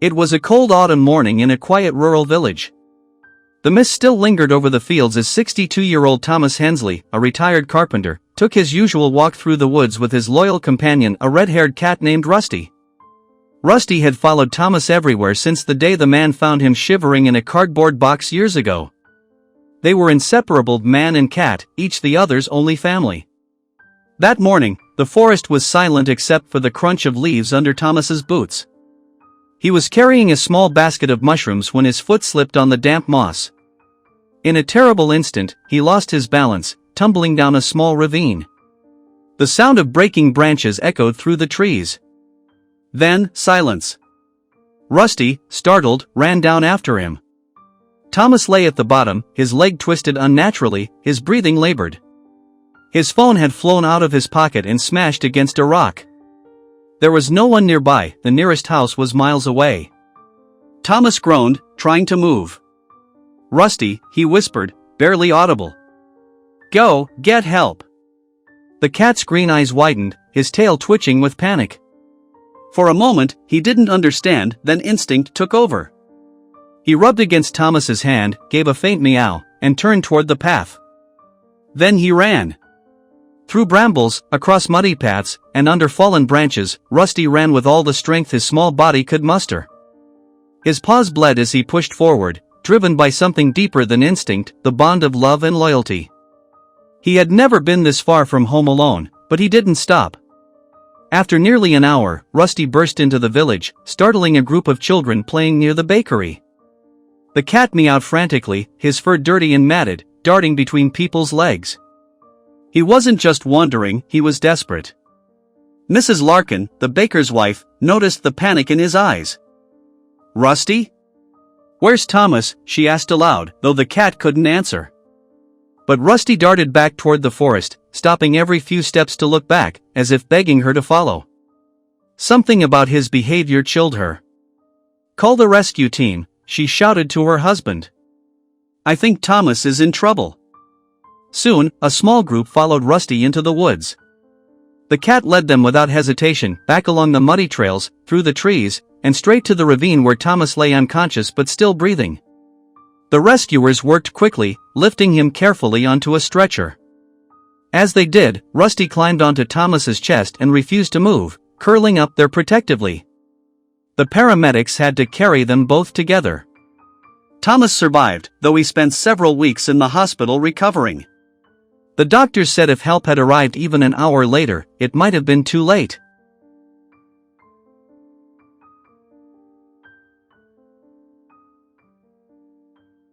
It was a cold autumn morning in a quiet rural village. The mist still lingered over the fields as 62-year-old Thomas Hensley, a retired carpenter, took his usual walk through the woods with his loyal companion, a red-haired cat named Rusty. Rusty had followed Thomas everywhere since the day the man found him shivering in a cardboard box years ago. They were inseparable, man and cat, each the other's only family. That morning, the forest was silent except for the crunch of leaves under Thomas's boots. He was carrying a small basket of mushrooms when his foot slipped on the damp moss. In a terrible instant, he lost his balance, tumbling down a small ravine. The sound of breaking branches echoed through the trees. Then, silence. Rusty, startled, ran down after him. Thomas lay at the bottom, his leg twisted unnaturally, his breathing labored. His phone had flown out of his pocket and smashed against a rock. There was no one nearby, the nearest house was miles away. Thomas groaned, trying to move. "Rusty," he whispered, barely audible. "Go, get help." The cat's green eyes widened, his tail twitching with panic. For a moment, he didn't understand, then instinct took over. He rubbed against Thomas's hand, gave a faint meow, and turned toward the path. Then he ran. Through brambles, across muddy paths, and under fallen branches, Rusty ran with all the strength his small body could muster. His paws bled as he pushed forward, driven by something deeper than instinct, the bond of love and loyalty. He had never been this far from home alone, but he didn't stop. After nearly an hour, Rusty burst into the village, startling a group of children playing near the bakery. The cat meowed frantically, his fur dirty and matted, darting between people's legs. He wasn't just wandering, he was desperate. Mrs. Larkin, the baker's wife, noticed the panic in his eyes. "Rusty? Where's Thomas?" she asked aloud, though the cat couldn't answer. But Rusty darted back toward the forest, stopping every few steps to look back, as if begging her to follow. Something about his behavior chilled her. "Call the rescue team," she shouted to her husband. "I think Thomas is in trouble." Soon, a small group followed Rusty into the woods. The cat led them without hesitation, back along the muddy trails, through the trees, and straight to the ravine where Thomas lay unconscious but still breathing. The rescuers worked quickly, lifting him carefully onto a stretcher. As they did, Rusty climbed onto Thomas's chest and refused to move, curling up there protectively. The paramedics had to carry them both together. Thomas survived, though he spent several weeks in the hospital recovering. The doctors said if help had arrived even an hour later, it might have been too late.